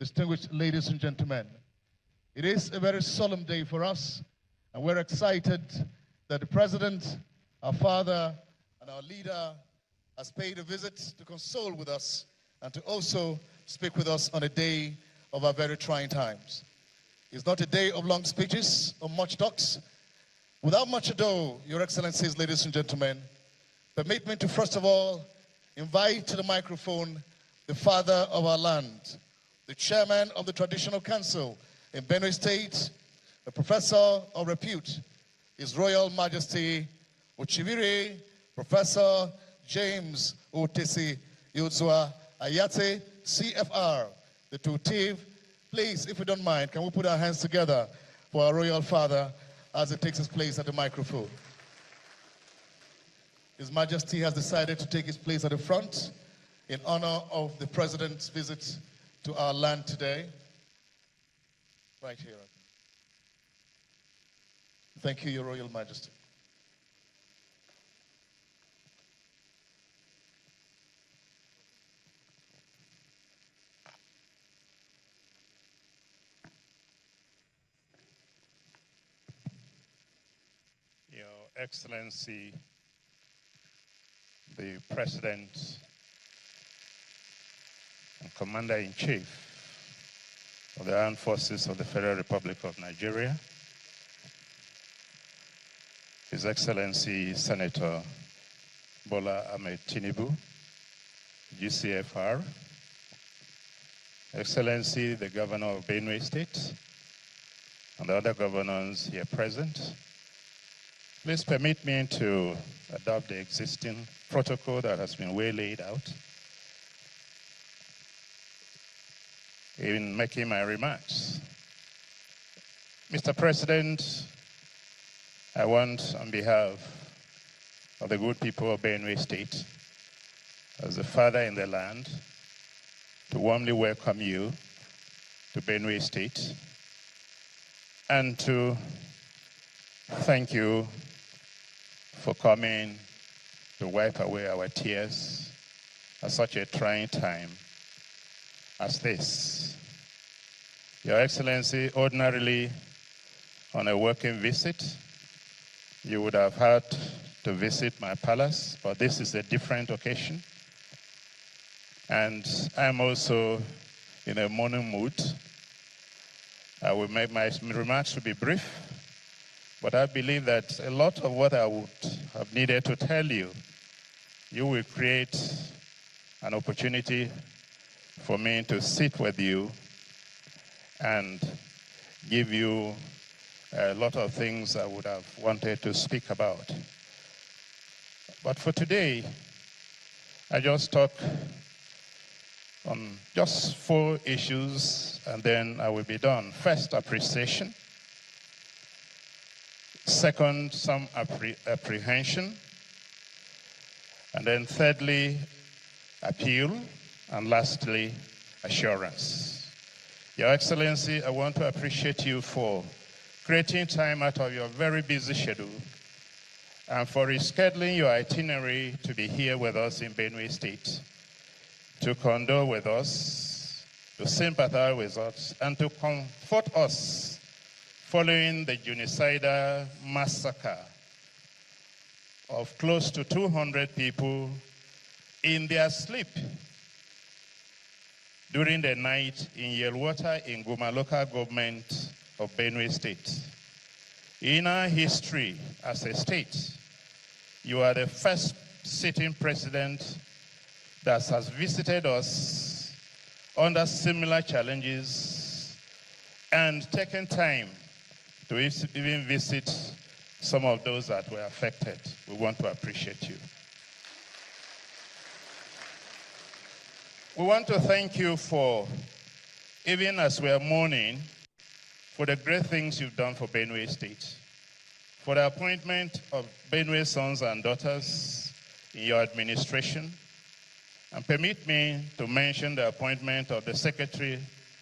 distinguished ladies and gentlemen. It is a very solemn day for us, and we're excited that the President, our father, and our leader has paid a visit to console with us and to also speak with us on a day of our very trying times. It's not a day of long speeches or much talks. Without much ado, Your Excellencies, ladies and gentlemen, permit me to first of all invite to the microphone the father of our land, the chairman of the Traditional Council in Benue State, a professor of repute, His Royal Majesty Ochiviri, Professor James Otesi Yozua Ayate, CFR, the Tutiv. Please, if we don't mind, can we put our hands together for our royal father as he takes his place at the microphone. His Majesty has decided to take his place at the front in honor of the President's visit to our land today. Right here. Thank you, Your Royal Majesty. Your Excellency, the President and Commander-in-Chief of the Armed Forces of the Federal Republic of Nigeria, His Excellency Senator Bola Tinubu, GCFR, Excellency the Governor of Benue State, and the other governors here present, please permit me to adopt the existing protocol that has been well laid out in making my remarks. Mr. President, I want, on behalf of the good people of Benue State, as the father in the land, to warmly welcome you to Benue State and to thank you for coming to wipe away our tears at such a trying time as this. Your Excellency, ordinarily on a working visit, you would have had to visit my palace, but this is a different occasion. And I'm also in a mourning mood. I will make my remarks to be brief, but I believe that a lot of what I would have needed to tell you, you will create an opportunity for me to sit with you and give you a lot of things I would have wanted to speak about. But for today, I just talk on just 4 issues, and then I will be done. First, appreciation. Second, some apprehension. And then thirdly, appeal. And lastly, assurance. Your Excellency, I want to appreciate you for creating time out of your very busy schedule and for rescheduling your itinerary to be here with us in Benue State, to condole with us, to sympathize with us, and to comfort us following the genocidal massacre of close to 200 people in their sleep during the night in Yelwater in Guma local government of Benue State. In our history as a state, you are the first sitting president that has visited us under similar challenges and taken time to even visit some of those that were affected. We want to appreciate you. We want to thank you for, even as we are mourning, for the great things you've done for Benue State, for the appointment of Benue sons and daughters in your administration. And permit me to mention the appointment of the Secretary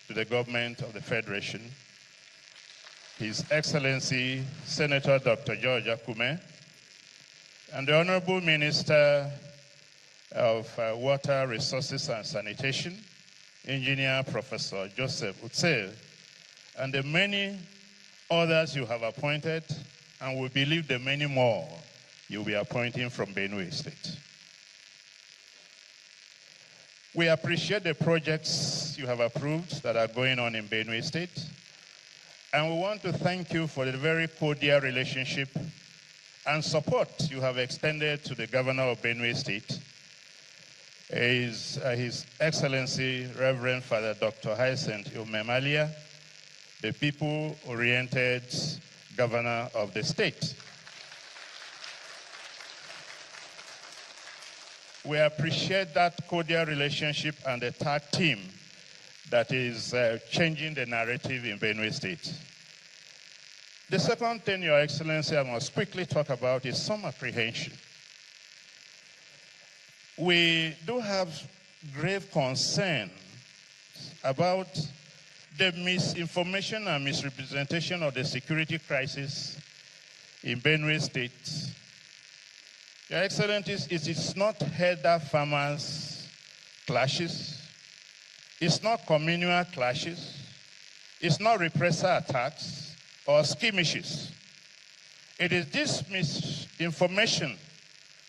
to the Government of the Federation, His Excellency Senator Dr. George Akume, and the Honorable Minister of Water Resources and Sanitation, Engineer Professor Joseph Utse, and the many others you have appointed, and we believe the many more you'll be appointing from Benue State. We appreciate the projects you have approved that are going on in Benue State, and we want to thank you for the very cordial relationship and support you have extended to the Governor of Benue State, His Excellency Reverend Father Dr. Hyacinth Umemalia, the people-oriented Governor of the state. We appreciate that cordial relationship and the tag team that is changing the narrative in Benue State. The second thing, Your Excellency, I must quickly talk about is some apprehension. We do have grave concern about the misinformation and misrepresentation of the security crisis in Benue State. Your Excellency, it is not herder farmers clashes, it's not communal clashes, it's not repressor attacks or skirmishes. It is this misinformation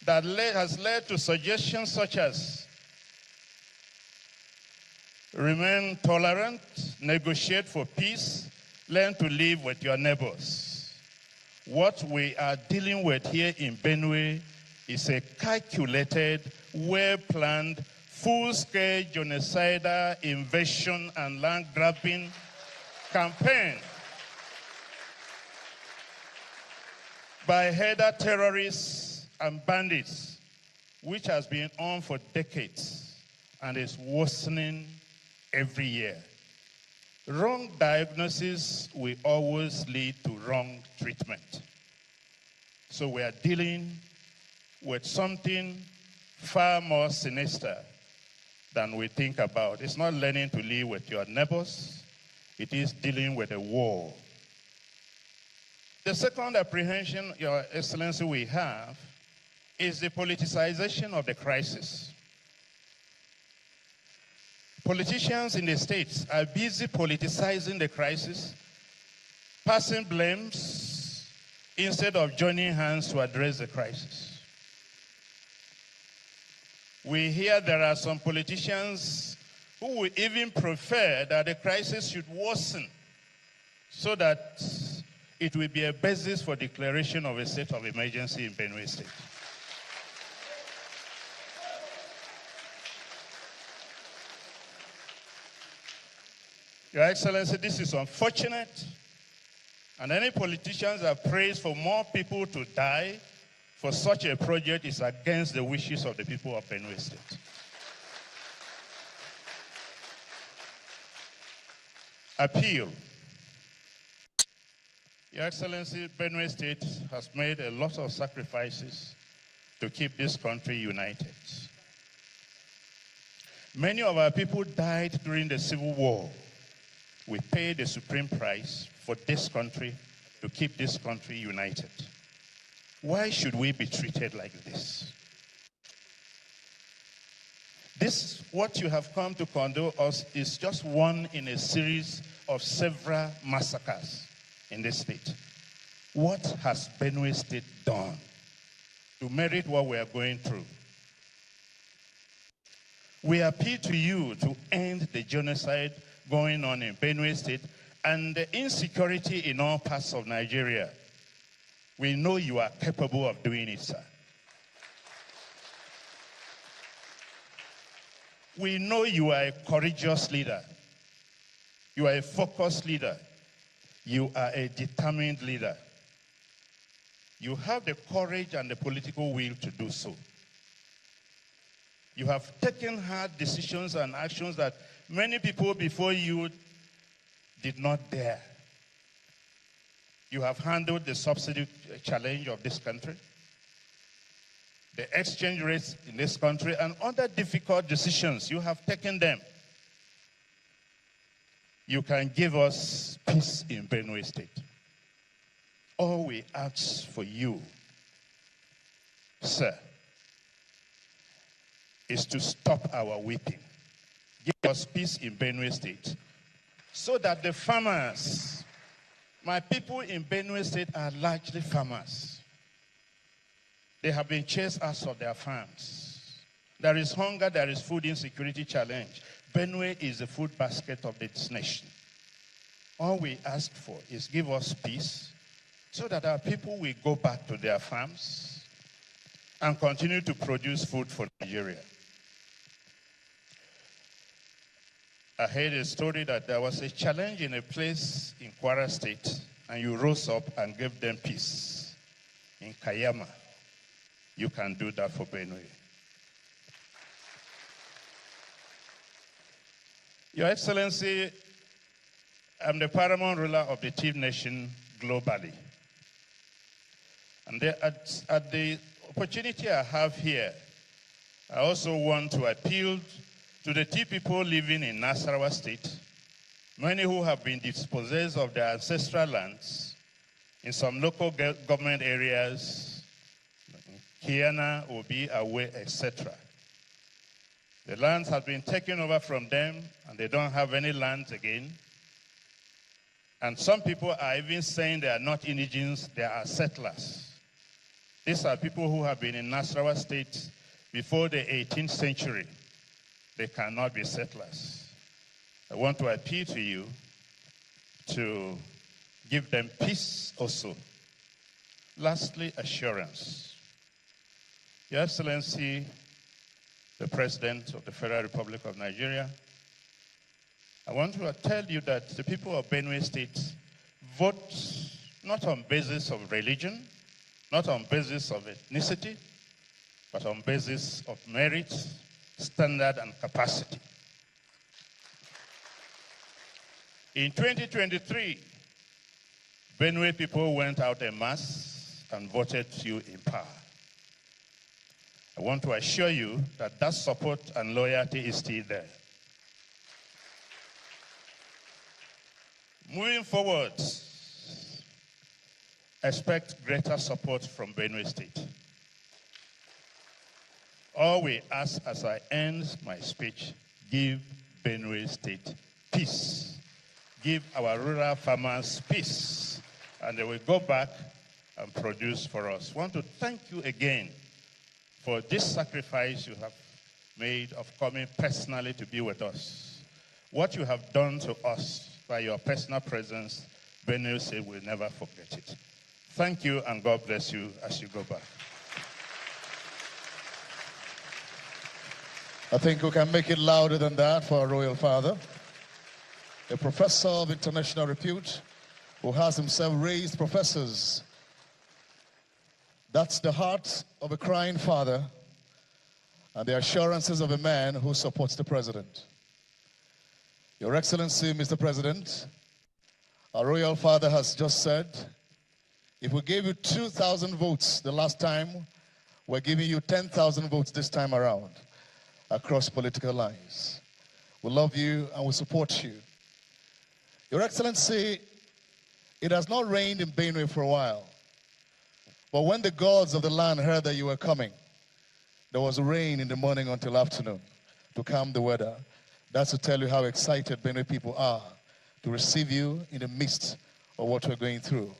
that has led to suggestions such as remain tolerant, negotiate for peace, learn to live with your neighbors. What we are dealing with here in Benue is a calculated, well-planned, full-scale genocidal invasion and land-grabbing campaign by herder terrorists and bandits, which has been on for decades and is worsening every year. Wrong diagnosis will always lead to wrong treatment. So we are dealing with something far more sinister than we think about. It's not learning to live with your neighbors. It is dealing with a war. The second apprehension, Your Excellency, we have is the politicization of the crisis. Politicians in the states are busy politicizing the crisis, passing blames instead of joining hands to address the crisis. We hear there are some politicians who will even prefer that the crisis should worsen so that it will be a basis for declaration of a state of emergency in Benue State. Your Excellency, this is unfortunate, and any politicians that prays for more people to die for such a project is against the wishes of the people of Benue State. Appeal. Your Excellency, Benue State has made a lot of sacrifices to keep this country united. Many of our people died during the Civil War. We paid the supreme price for this country to keep this country united. Why should we be treated like this? This, what you have come to condole us, is just one in a series of several massacres in this state. What has Benue State done to merit what we are going through? We appeal to you to end the genocide going on in Benue State and the insecurity in all parts of Nigeria. We know you are capable of doing it, sir. We know you are a courageous leader. You are a focused leader. You are a determined leader. You have the courage and the political will to do so. You have taken hard decisions and actions that many people before you did not dare. You have handled the subsidy challenge of this country, the exchange rates in this country, and other difficult decisions. You have taken them. You can give us peace in Benue State. All we ask for you, sir, is to stop our weeping. give us peace in Benue State, so that the farmers, my people in Benue State are largely farmers. They have been chased out of their farms. There is hunger, there is food insecurity challenge. Benue is the food basket of this nation. All we ask for is give us peace so that our people will go back to their farms and continue to produce food for Nigeria. I heard a story that there was a challenge in a place in Kwara State, and you rose up and gave them peace. In Kayama, you can do that for Benue. Your Excellency, I'm the paramount ruler of the Chief Nation globally. And at the opportunity I have here, I also want to appeal to the Tea people living in Nasarawa State, many who have been dispossessed of their ancestral lands in some local government areas, Kiana, Obi, Awe, etc. The lands have been taken over from them, and they don't have any lands again. And some people are even saying they are not indigenes, they are settlers. These are people who have been in Nasarawa State before the 18th century. They cannot be settlers. I want to appeal to you to give them peace also. Lastly, assurance. Your Excellency, the President of the Federal Republic of Nigeria, I want to tell you that the people of Benue State vote not on basis of religion, not on basis of ethnicity, but on basis of merit, standard, and capacity. In 2023, Benue people went out en masse and voted you in power. I want to assure you that that support and loyalty is still there. Moving forward, expect greater support from Benue State. All we ask as I end my speech, give Benue State peace. Give our rural farmers peace, and they will go back and produce for us. I want to thank you again for this sacrifice you have made of coming personally to be with us. What you have done to us by your personal presence, Benue State will never forget it. Thank you, and God bless you as you go back. I think we can make it louder than that for our royal father, a professor of international repute who has himself raised professors. That's the heart of a crying father and the assurances of a man who supports the president. Your Excellency, Mr. President, our royal father has just said, if we gave you 2,000 votes the last time, we're giving you 10,000 votes this time around across political lines. We love you and we support you. Your Excellency, it has not rained in Benue for a while. But when the gods of the land heard that you were coming, there was rain in the morning until afternoon to calm the weather. That's to tell you how excited Benue people are to receive you in the midst of what we're going through.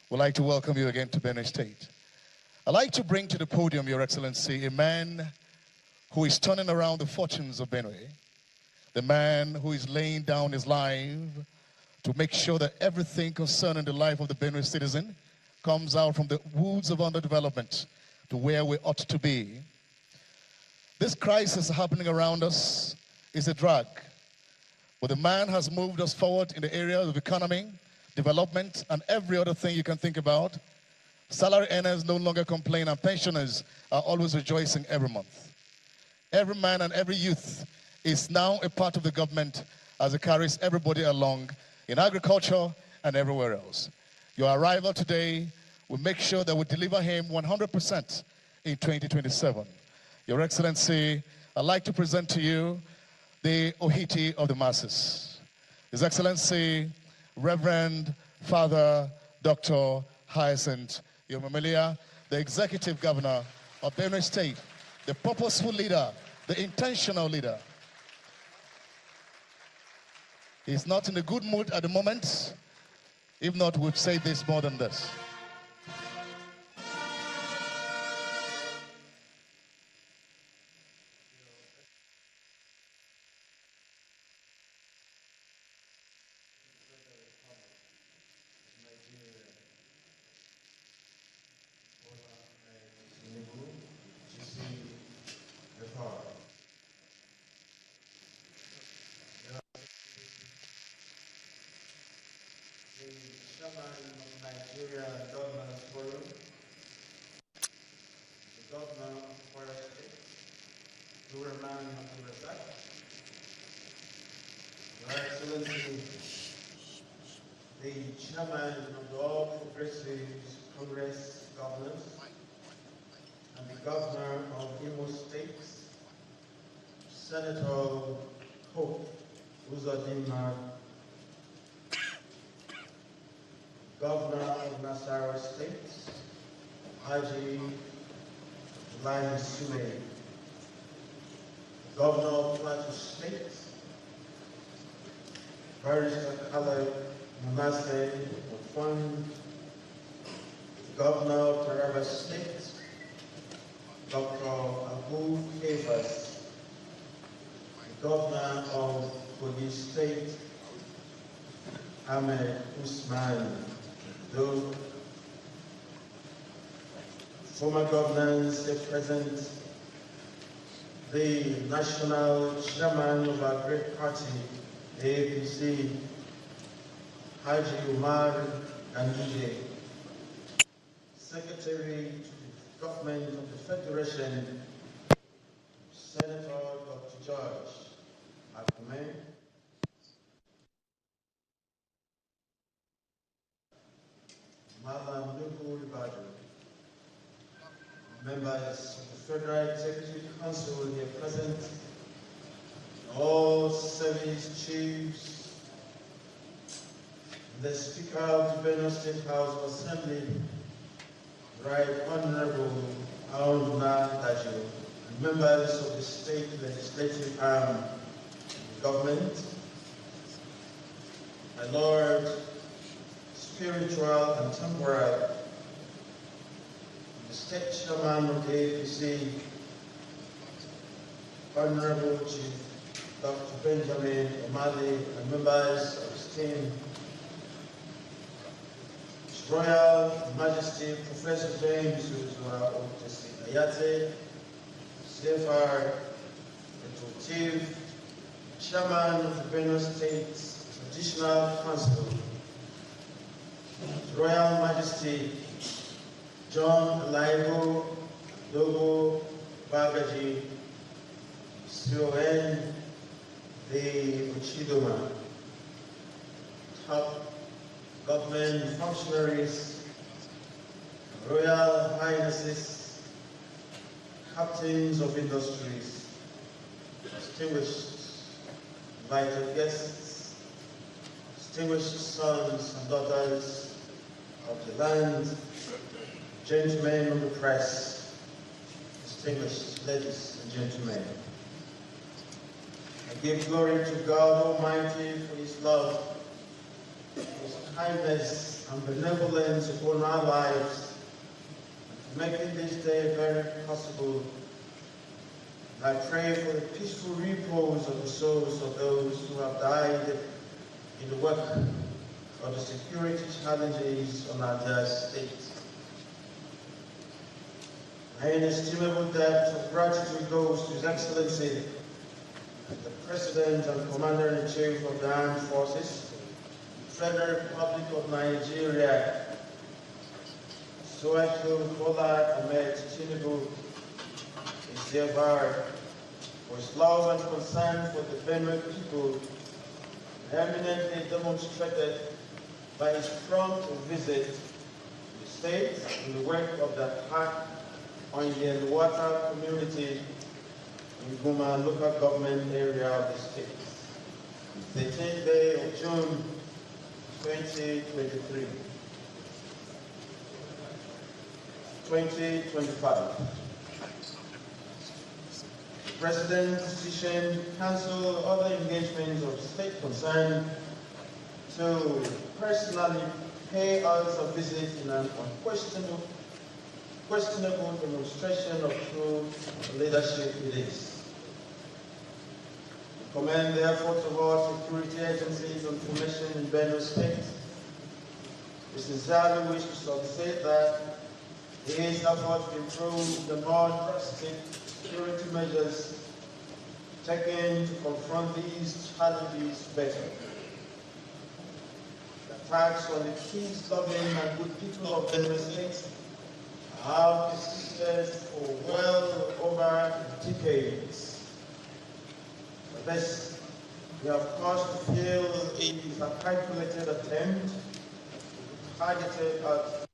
We'd like to welcome you again to Benue State. I'd like to bring to the podium, Your Excellency, a man who is turning around the fortunes of Benue, the man who is laying down his life to make sure that everything concerning the life of the Benue citizen comes out from the woods of underdevelopment to where we ought to be. This crisis happening around us is a drag, but the man has moved us forward in the area of economy, development, and every other thing you can think about. Salary earners no longer complain, and pensioners are always rejoicing every month. Every man and every youth is now a part of the government as it carries everybody along in agriculture and everywhere else. Your arrival today will make sure that we deliver him 100% in 2027. Your Excellency, I'd like to present to you the Ohiti of the masses. His Excellency, Reverend Father Dr. Hyacinth Yomomilia, the Executive Governor of Benue State, the purposeful leader, the intentional leader. He's not in a good mood at the moment. If not, we'd say this more than this. Nigeria Governors Forum, the Governor of Kwara State, Durman Abdulrazak, Your Excellency, the Chairman of the All Progressives Congress Governors, and the Governor of Imo State, Senator Hope Uzodinma, Governor of Nasarawa State, Haji Ibrahim Sule, Governor of Plateau State, Barrister Khaled Manasseh Ofwan, Governor of Taraba State, Dr. Abu Kavas, Governor of Kogi State, Ahmed Usman, those former governors, the present, the national chairman of our great party, the APC, Haji Umar Ganduje, Secretary to the Government of the Federation, Senator Dr. George Akume, Madam Nuku Ribadu, members of the Federal Executive Council here present, all service chiefs, the Speaker of the Benue State House of Assembly, Right Honorable Aouna Dajo, and members of the state legislative arm of the government, my Lord, spiritual and temporal, the state chairman of the APC, Honorable Chief Dr. Benjamin Omali, and members of his team, His Royal Majesty Professor James Uzwa Otesi Ayate, CFR, Chief Chairman of the Benue State Traditional Council, His Royal Majesty John Laigo Dogo Bagaji, CON, the Uchidoma, top government functionaries, Royal Highnesses, captains of industries, distinguished invited guests, distinguished sons and daughters of the land, gentlemen of the press, distinguished ladies and gentlemen. I give glory to God Almighty for His love, His kindness and benevolence upon our lives, and for making this day very possible. I pray for the peaceful repose of the souls of those who have died in the work of the security challenges on our dear state. My inestimable debt of gratitude goes to His Excellency, the President and Commander-in-Chief of the Armed Forces, Federal Republic of Nigeria, Soeto Bola Tinubu, is hereby, for his love and concern for the Benue people, eminently demonstrated by his prompt visit to the state in the wake of the attack on the Elwata community in Guma local government area of the state, the 13th day of June 2023. 2025. The President's decision to cancel other engagements of state concern to personally pay us a visit in an questionable demonstration of true leadership it is. We commend the efforts of all security agencies and commission in Benue State. We sincerely wish to solicit that these efforts to improve the more drastic security measures taken to confront these challenges better. The attacks on the peace-loving and good people of Benue State have persisted for well over decades. For this, we have cause to feel it is a calculated attempt targeted at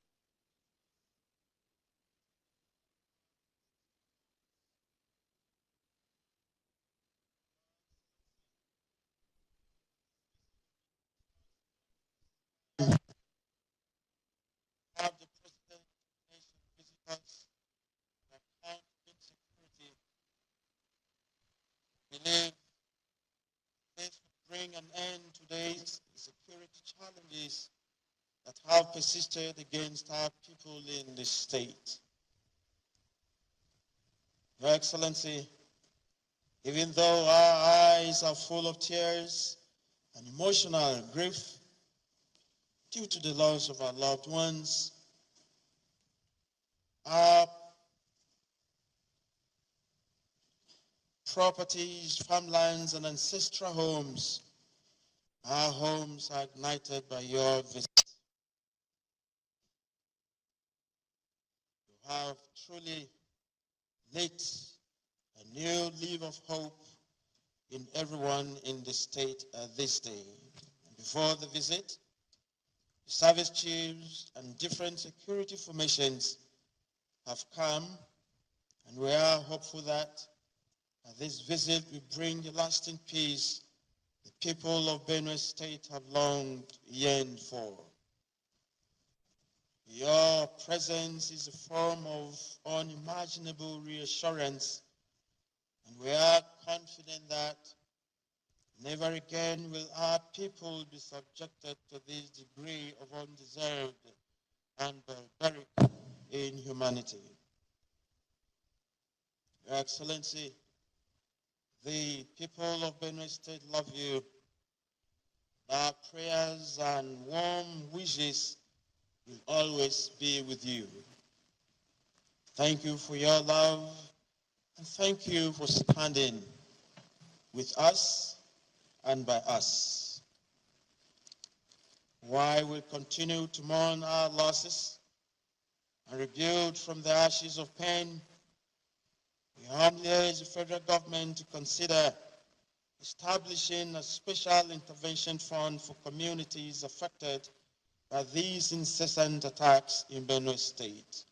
have the President of the nation visit us to account insecurity. We believe this would bring an end to today's security challenges that have persisted against our people in the state. Your Excellency, even though our eyes are full of tears and emotional grief due to the loss of our loved ones, our properties, farmlands, and ancestral homes, our homes are ignited by your visit. You have truly lit a new leaf of hope in everyone in the state this day. And before the visit, the service chiefs and different security formations have come, and we are hopeful that this visit will bring the lasting peace the people of Benue State have longed, yearned for. Your presence is a form of unimaginable reassurance, and we are confident that never again will our people be subjected to this degree of undeserved and barbaric inhumanity. Your Excellency, the people of Benue State love you. Our prayers and warm wishes will always be with you. Thank you for your love, and thank you for standing with us and by us. While we continue to mourn our losses and rebuild from the ashes of pain, we humbly urge the federal government to consider establishing a special intervention fund for communities affected by these incessant attacks in Benue State.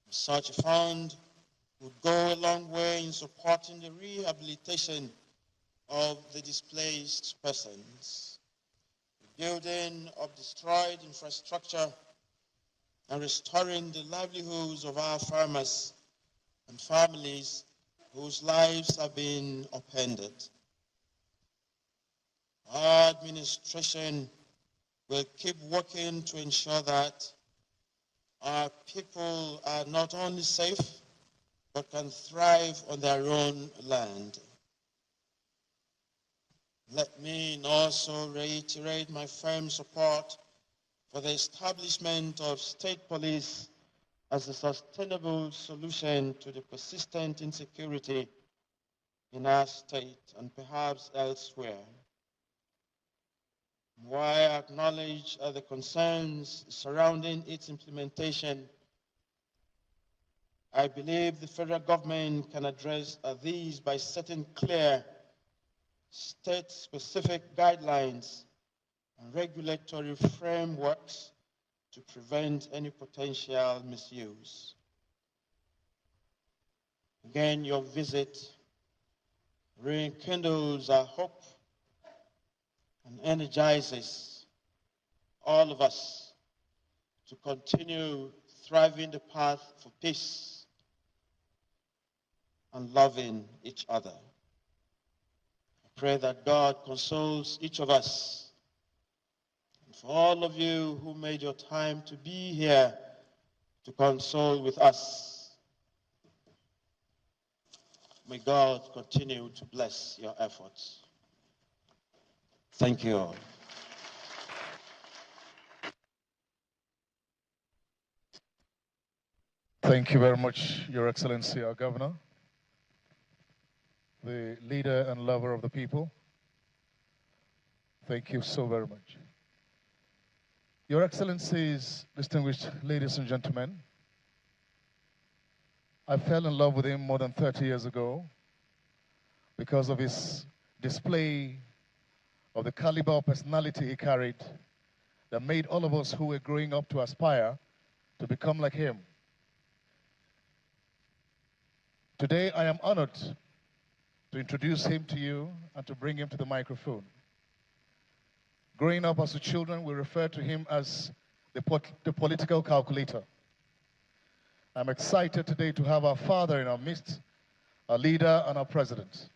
Such a fund would go a long way in supporting the rehabilitation of the displaced persons, rebuilding of destroyed infrastructure, and restoring the livelihoods of our farmers and families whose lives have been upended. Our administration will keep working to ensure that our people are not only safe, but can thrive on their own land. Let me also reiterate my firm support for the establishment of state police as a sustainable solution to the persistent insecurity in our state and perhaps elsewhere. While I acknowledge the concerns surrounding its implementation, I believe the federal government can address these by setting clear state-specific guidelines and regulatory frameworks to prevent any potential misuse. Again, your visit rekindles our hope and energizes all of us to continue thriving the path for peace and loving each other. I Pray that God consoles each of us. And for all of you who made your time to be here to console with us, may God continue to bless your efforts. Thank you all. Thank you very much, Your Excellency, our Governor, the leader and lover of the people. Thank you so very much. Your Excellencies, distinguished ladies and gentlemen, I fell in love with him more than 30 years ago because of his display of the caliber of personality he carried that made all of us who were growing up to aspire to become like him. Today, I am honored to introduce him to you and to bring him to the microphone. Growing up as children, we refer to him as the political calculator. I'm excited today to have our father in our midst, our leader and our president,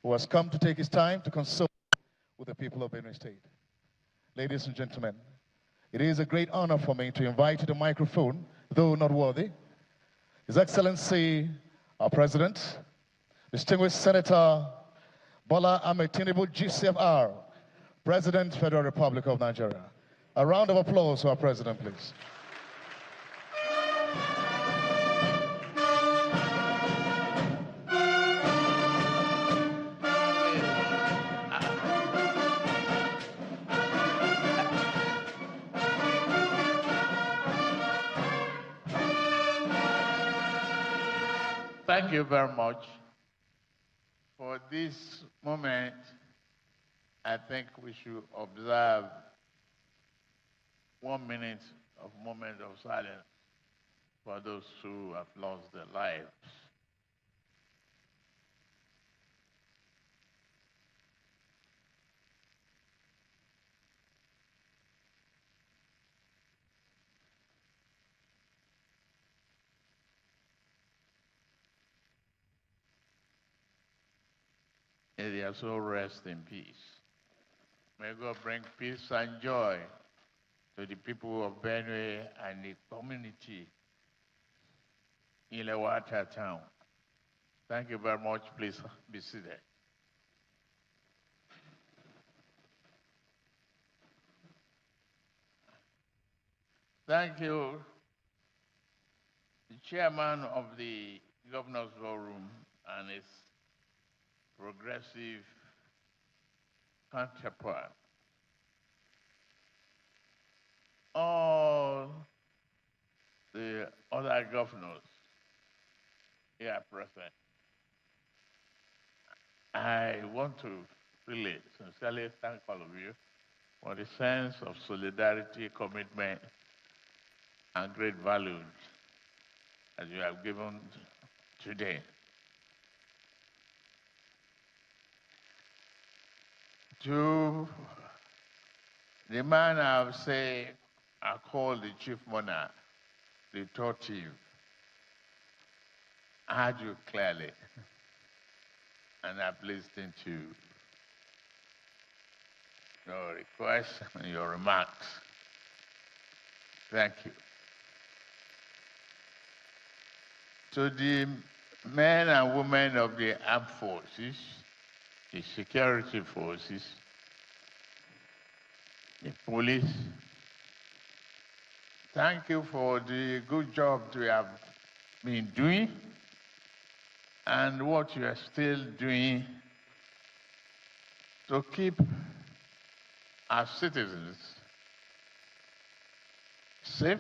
who has come to take his time to consult with the people of Benue State. Ladies and gentlemen, it is a great honor for me to invite to the microphone, though not worthy, His Excellency, our President, distinguished Senator Bola Tinubu, GCFR, President, Federal Republic of Nigeria. A round of applause for our President, please. Thank you very much. For this moment, I think we should observe 1 minute of moment of silence for those who have lost their lives. May their soul rest in peace. May God bring peace and joy to the people of Benue and the community in Lewata town. Thank you very much. Please be seated. Thank you, the chairman of the Governor's Forum and his progressive counterpart. All the other governors here present. I want to really sincerely thank all of you for the sense of solidarity, commitment, and great values that you have given today. To the man I say I call the chief monarch, the tortive, I heard you clearly, and I've listened to your requests and your remarks. Thank you. To the men and women of the armed forces, the security forces, the police, thank you for the good job you have been doing and what you are still doing to keep our citizens safe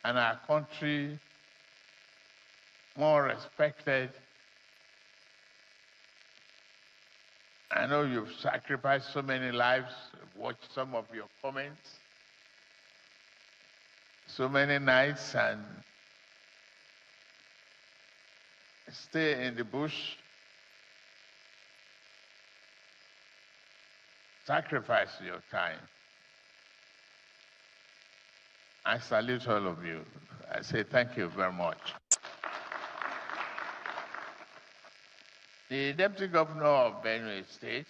and our country more respected. I know you've sacrificed so many lives. I've watched some of your comments. So many nights and stay in the bush. Sacrifice your time. I salute all of you. I say thank you very much. the Deputy Governor of Benue State,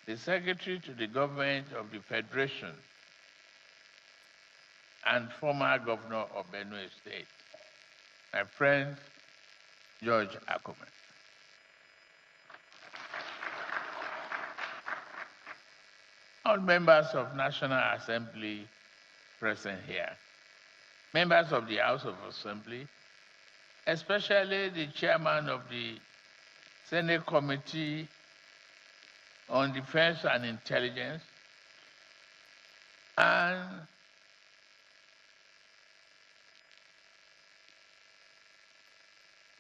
the Secretary to the Government of the Federation, and former Governor of Benue State, my friend George Akume. All members of National Assembly present here, members of the House of Assembly, especially the chairman of the Senate Committee on Defense and Intelligence, and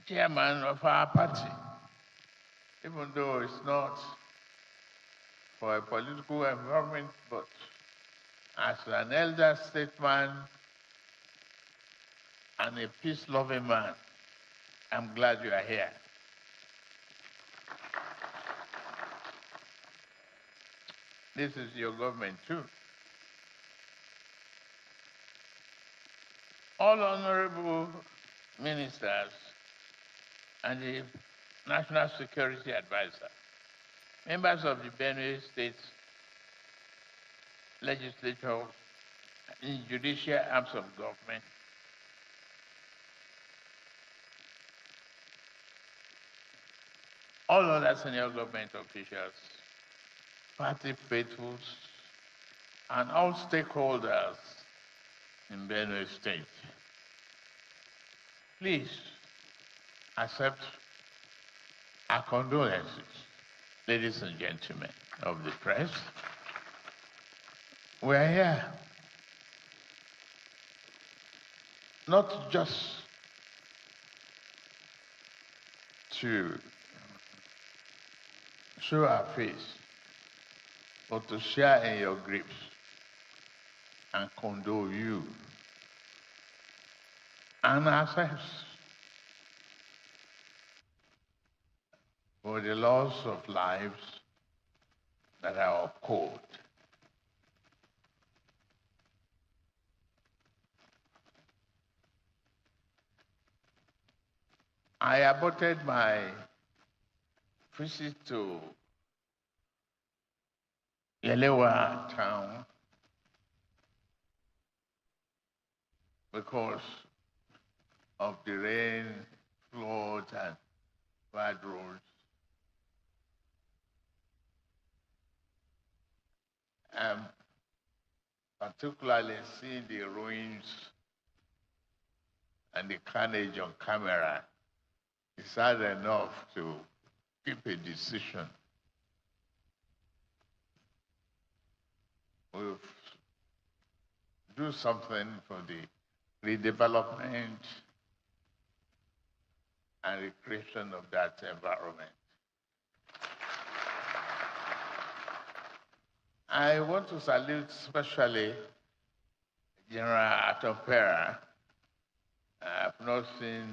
chairman of our party, even though it's not for a political environment, but as an elder statesman and a peace-loving man, I'm glad you are here. This is your government too. All honorable ministers and the National Security Advisor, members of the Benue State Legislature and judicial arms of government, all other senior government officials, party faithfuls, and all stakeholders in Benue State. Please accept our condolences, ladies and gentlemen of the press. We are here not just to show our face, but to share in your griefs and condole you and ourselves for the loss of lives that are occurred. I aborted my visit to Yelewa town because of the rain, floods, and bad roads. Particularly seeing the ruins and the carnage on camera, it's hard enough to keep a decision. We'll do something for the redevelopment and recreation of that environment. I want to salute especially General Atompera. I've not seen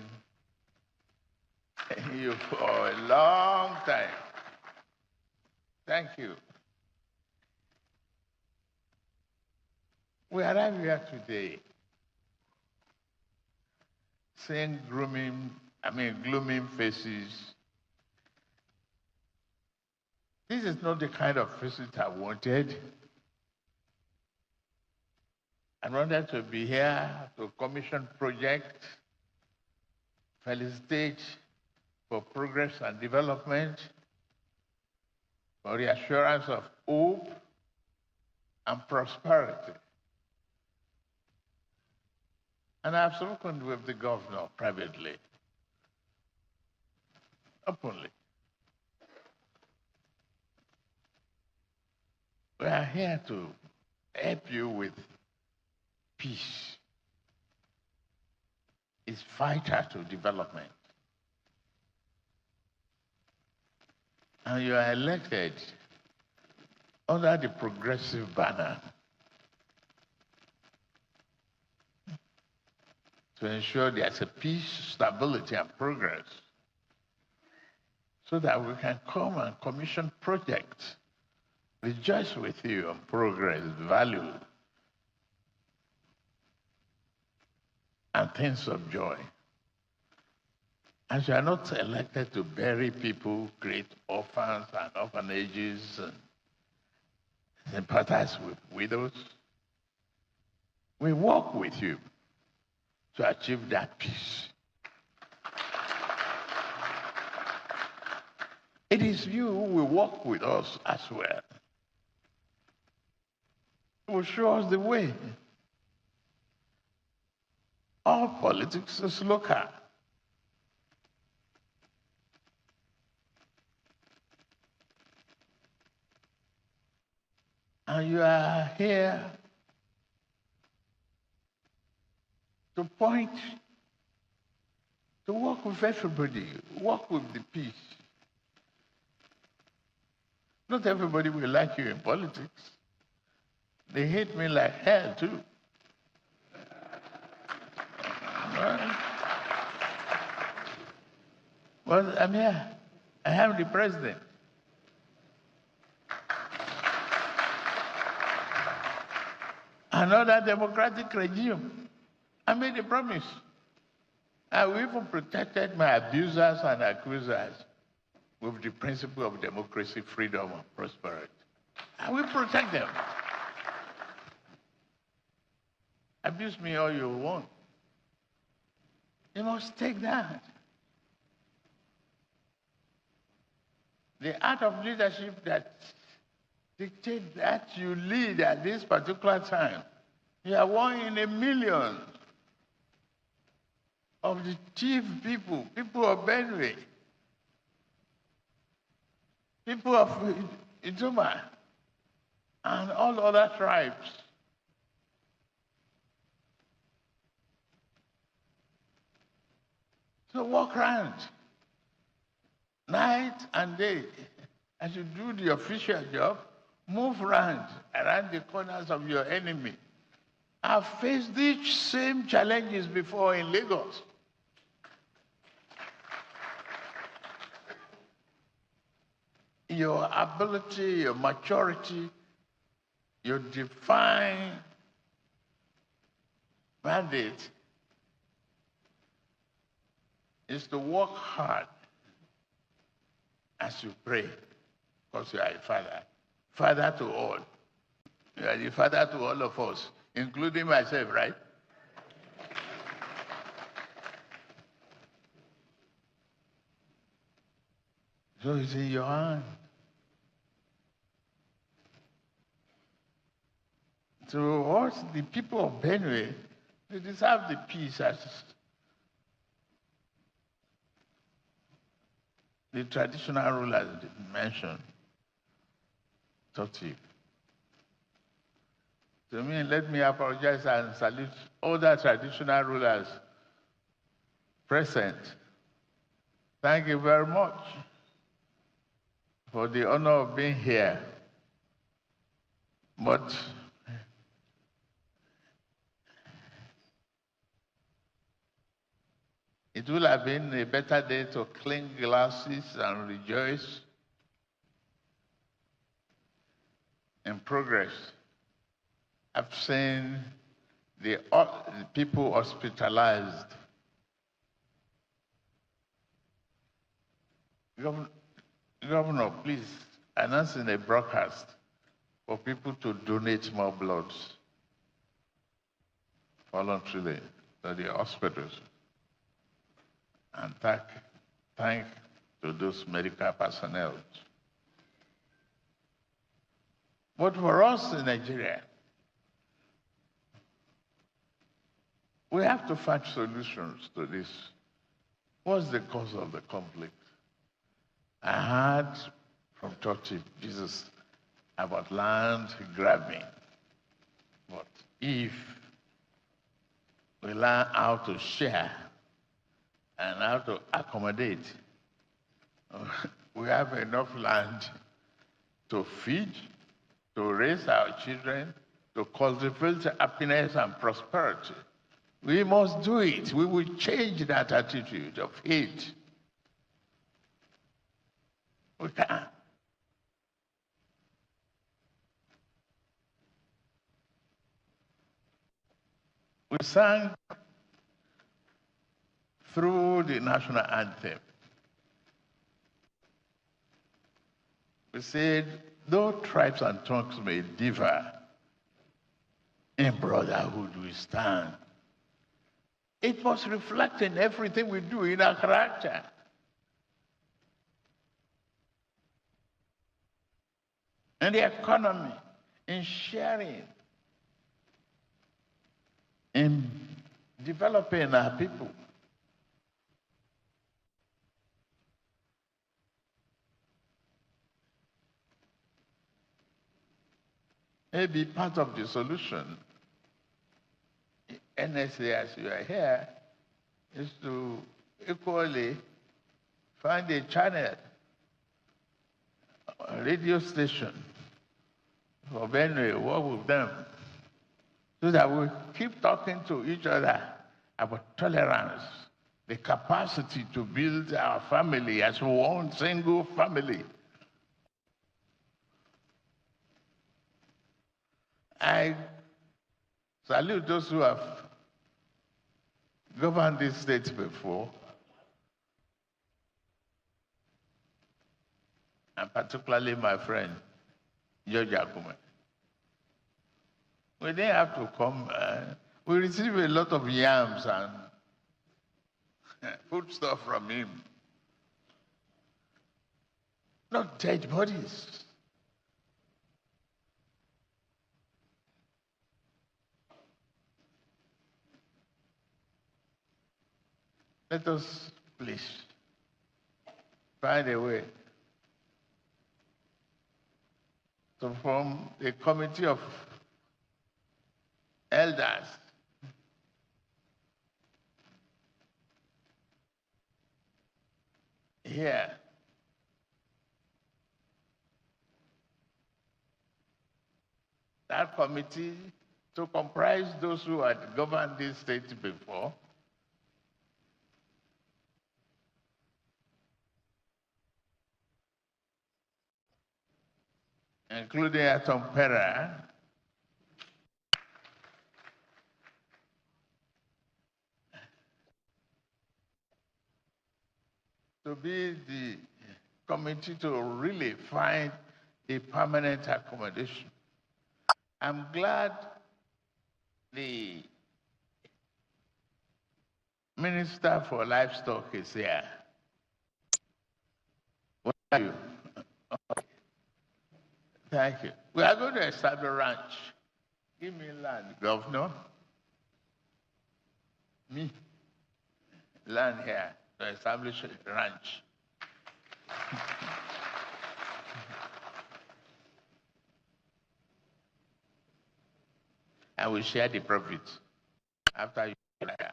you for a long time. Thank you. We arrived here today seeing gloomy faces. This is not the kind of visit I wanted. I wanted to be here to commission projects, felicitate for progress and development, for reassurance of hope and prosperity. And I've spoken with the governor privately, openly. We are here to help you with peace. It's vital to development. And you are elected under the progressive banner to ensure there's a peace, stability, and progress so that we can come and commission projects, rejoice with you on progress, value, and things of joy. And you are not elected to bury people, create orphans and orphanages, and sympathize with widows. We work with you to achieve that peace. It is you who will work with us as well. You will show us the way. All politics is local. And you are here to point, to work with everybody, work with the peace. Not everybody will like you in politics. They hate me like hell, too. Well, I'm here. I am the president. Another democratic regime. I made a promise. I will even protected my abusers and accusers with the principle of democracy, freedom, and prosperity. I will protect them. Abuse me all you want. You must take that. The art of leadership that dictates that you lead at this particular time. You are one in a million of the chief people of Benue, people of Iduma, and all other tribes. So walk around, night and day, as you do the official job, move around the corners of your enemy. I've faced these same challenges before in Lagos. Your ability, your maturity, your defined mandate is to work hard as you pray, because you are a father. Father to all. You are the father to all of us, including myself, right? So it's in your hand. So what the people of Benue, they deserve the peace as the traditional rulers mentioned. To me, let me apologize and salute all the traditional rulers present. Thank you very much for the honor of being here. But it would have been a better day to clink glasses and rejoice in progress. I've seen the people hospitalized. Governor, please announce in a broadcast for people to donate more blood voluntarily to the hospitals. And thank to those medical personnel. But for us in Nigeria, we have to find solutions to this. What's the cause of the conflict? I heard from Church Jesus about land grabbing. But if we learn how to share and how to accommodate, we have enough land to feed, to raise our children, to cultivate happiness and prosperity. We must do it. We will change that attitude of hate. We can. We sang through the national anthem. We said, though tribes and tongues may differ, in brotherhood we stand. It must reflect in everything we do, in our character. In the economy, in sharing, in developing our people. Maybe part of the solution, NSA, as you are here, is to equally find a channel, a radio station for Benue, work with them, so that we keep talking to each other about tolerance, the capacity to build our family as one single family. I salute those who have governed this state before, and particularly my friend, George Akume. We didn't have to come. We received a lot of yams and food stuff from him. Not dead bodies. Let us please find a way to form a committee of elders here. That committee to comprise those who had governed this state before, including Atom Pera, to be the committee to really find a permanent accommodation. I'm glad the Minister for Livestock is here. What are you? Thank you. We are going to establish a ranch. Give me land, Governor. Me. Land here to establish a ranch. And we share the profits after you retire.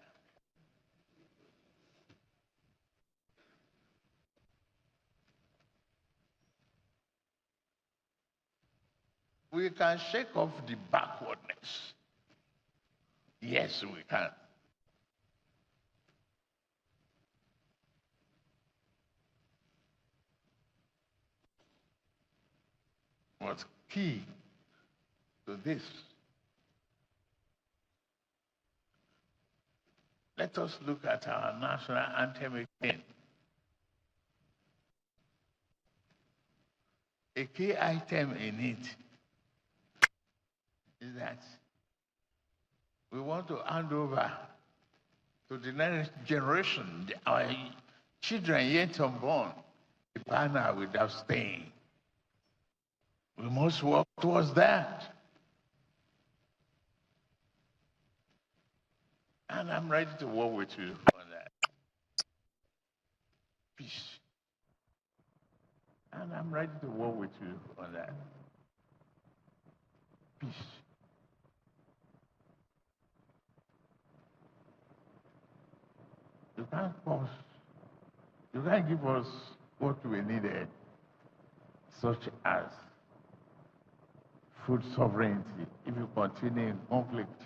We can shake off the backwardness. Yes, we can. What's key to this? Let us look at our national anthem again. A key item in it is that we want to hand over to the next generation, our children yet unborn, a banner without stain. We must work towards that. And I'm ready to work with you on that. Peace. And I'm ready to work with you on that. Peace. You can't give us what we needed, such as food sovereignty, if you continue in conflict.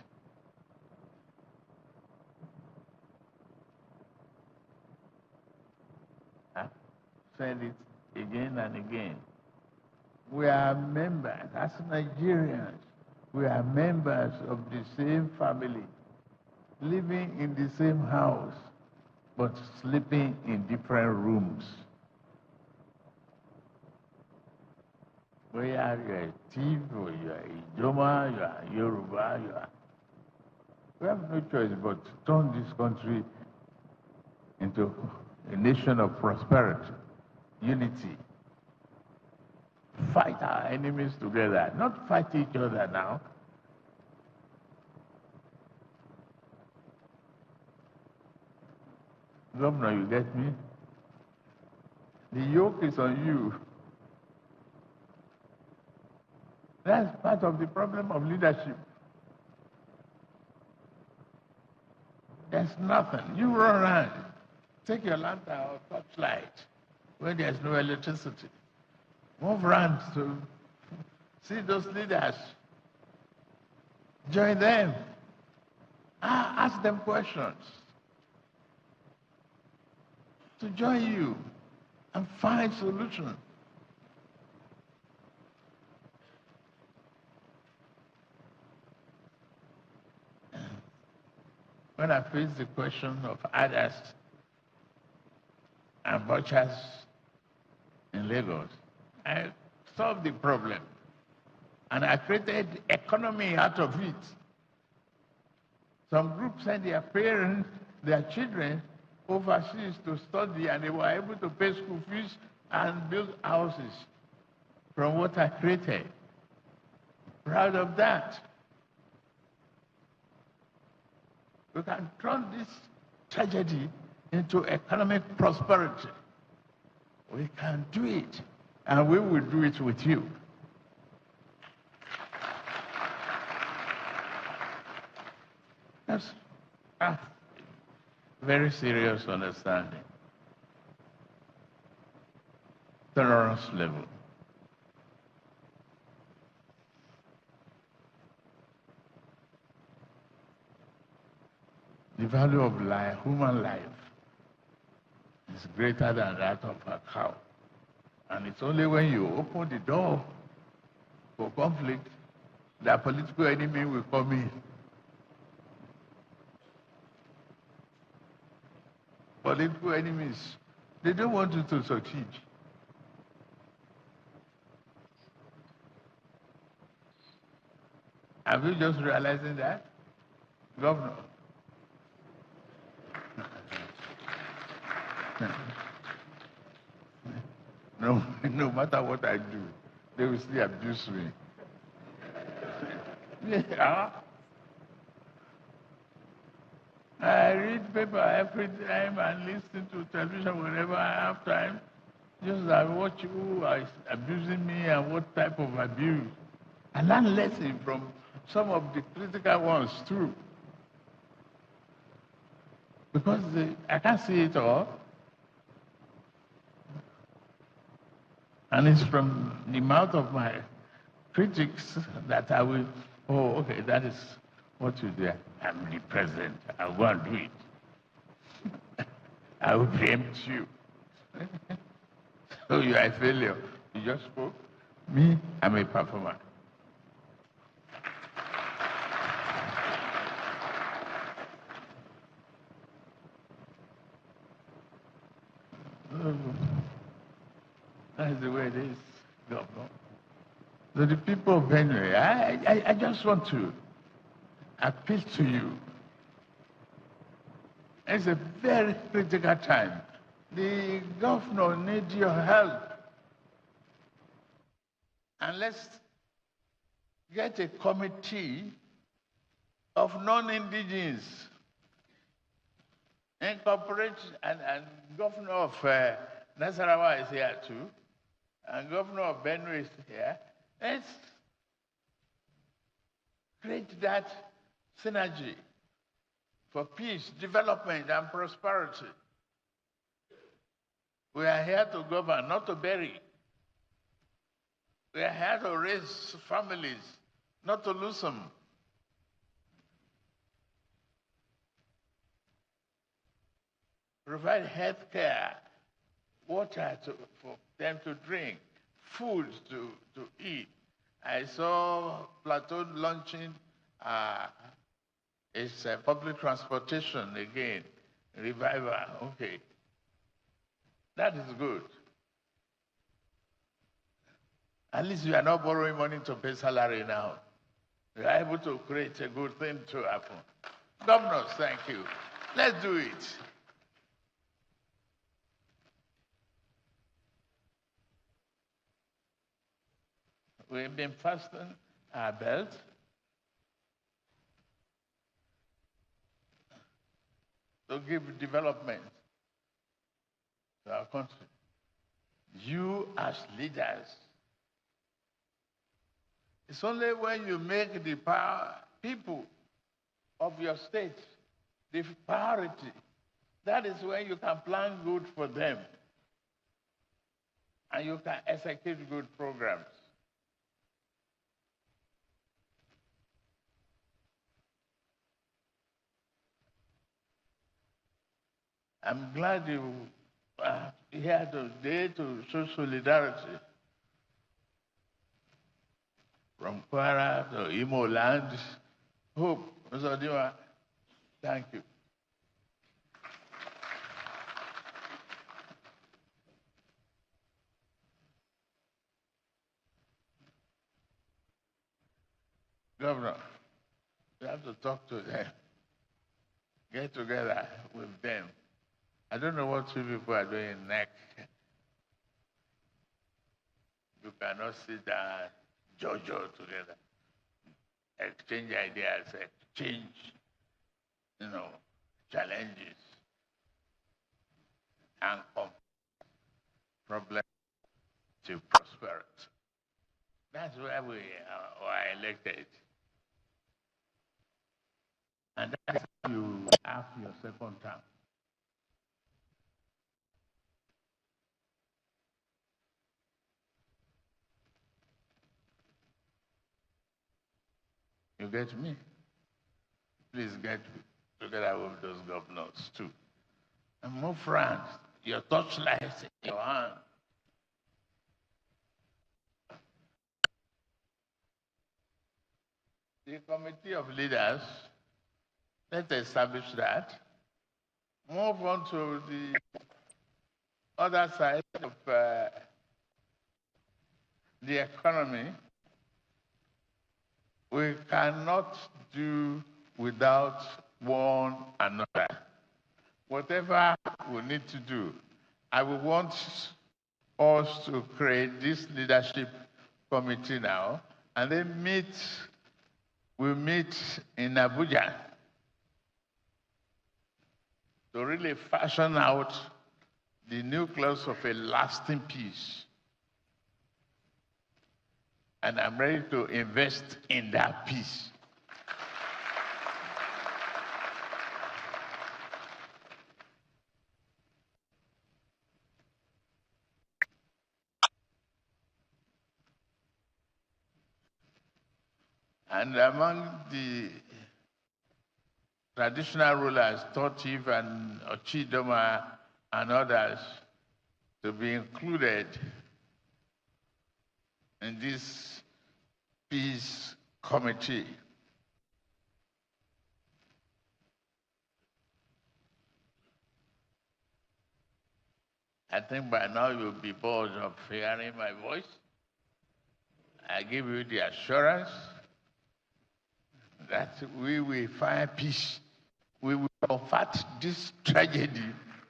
I said it again and again. We are members, as Nigerians, we are members of the same family, living in the same house, but sleeping in different rooms. Whether you are a thief or you are a Joma, you are Yoruba, you are. We have no choice but to turn this country into a nation of prosperity, unity. Fight our enemies together, not fight each other now. Governor, you get me? The yoke is on you. That's part of the problem of leadership. There's nothing. You run around, take your lantern or torchlight when there's no electricity. Move around to see those leaders. Join them. Ask them questions. To join you and find solutions. When I face the question of others and butchers in Lagos, I solved the problem. And I created economy out of it. Some groups send their parents, their children, overseas to study, and they were able to pay school fees and build houses from what I created. Proud of that. We can turn this tragedy into economic prosperity. We can do it, and we will do it with you. That's a very serious understanding. Tolerance level. The value of life, human life, is greater than that of a cow. And it's only when you open the door for conflict that political enemy will come in. Political enemies, they don't want you to succeed. Have you just realizing that, Governor? No matter what I do, they will still abuse me. Yeah. I read paper every time and listen to television whenever I have time. Just I watch who are abusing me and what type of abuse. I learn lessons from some of the critical ones too. Because I can't see it all. And it's from the mouth of my critics that I will, oh, okay, that is what you do. I'm the president. I'll go and do it. I will preempt you. So you are a failure. You just spoke. Me, I'm a performer. That's the way it is, Governor. So the people of Benue, I just want to appeal to you. It's a very critical time. The governor needs your help. And let's get a committee of non-indigenous. Incorporate, and governor of Nasarawa is here too, and governor of Benue is here. Let's create that synergy for peace, development, and prosperity. We are here to govern, not to bury. We are here to raise families, not to lose them. Provide health care, water for them to drink, food to eat. I saw Plateau launching its public transportation again. Revival, okay. That is good. At least we are not borrowing money to pay salary now. We are able to create a good thing to happen. Governors, thank you. Let's do it. We've been fastening our belt. To give development to our country. You as leaders, it's only when you make the people of your state the priority, that is when you can plan good for them and you can execute good programs. I'm glad you are here today to show solidarity from Kwara to Imo land. Hope, Mr. Odiwa, thank you. Governor, you have to talk to them. Get together with them. I don't know what you people are doing next. You cannot sit down, Jojo together, exchange ideas, exchange, challenges, and come problems to prosperity. That's where we are elected. And that's how you have your second term. You get me? Please get together with those governors too. And move France, your torchlight in your hand. The committee of leaders, let's establish that. Move on to the other side of the economy. We cannot do without one another. Whatever we need to do, I would want us to create this leadership committee now, and then we meet in Abuja to really fashion out the nucleus of a lasting peace. And I'm ready to invest in that peace. And among the traditional rulers, Totif and Ochidoma and others, to be included in this peace committee. I think by now you'll be bored of hearing my voice. I give you the assurance that we will find peace. We will convert this tragedy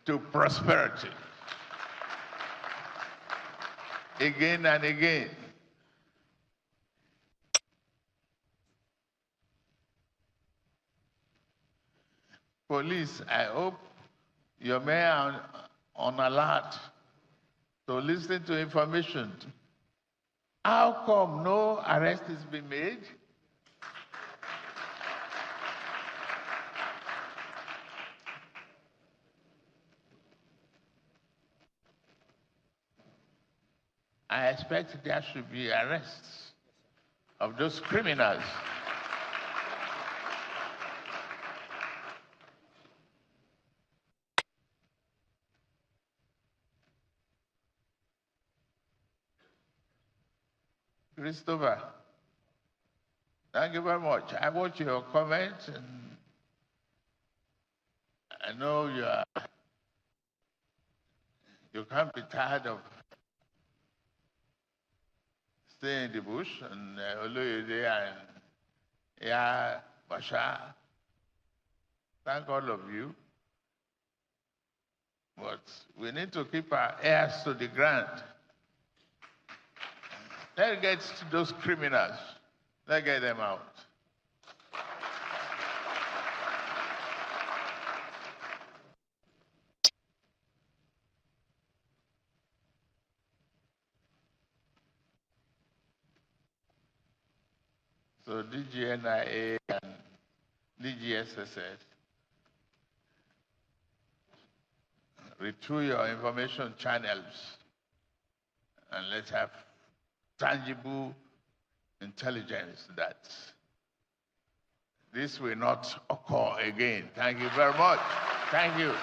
to prosperity. Again and again. Police, I hope your men are on alert to listen to information. How come no arrest has been made? I expect there should be arrests of those criminals. Christopher, thank you very much. I watch your comments know you can't be tired of staying in the bush, and Oloyede and Bashar. Thank all of you. But we need to keep our ears to the ground. Let's get those criminals. Let's get them out. So DGNIA and DGSSS, retool your information channels and let's have tangible intelligence that this will not occur again. Thank you very much. Thank you.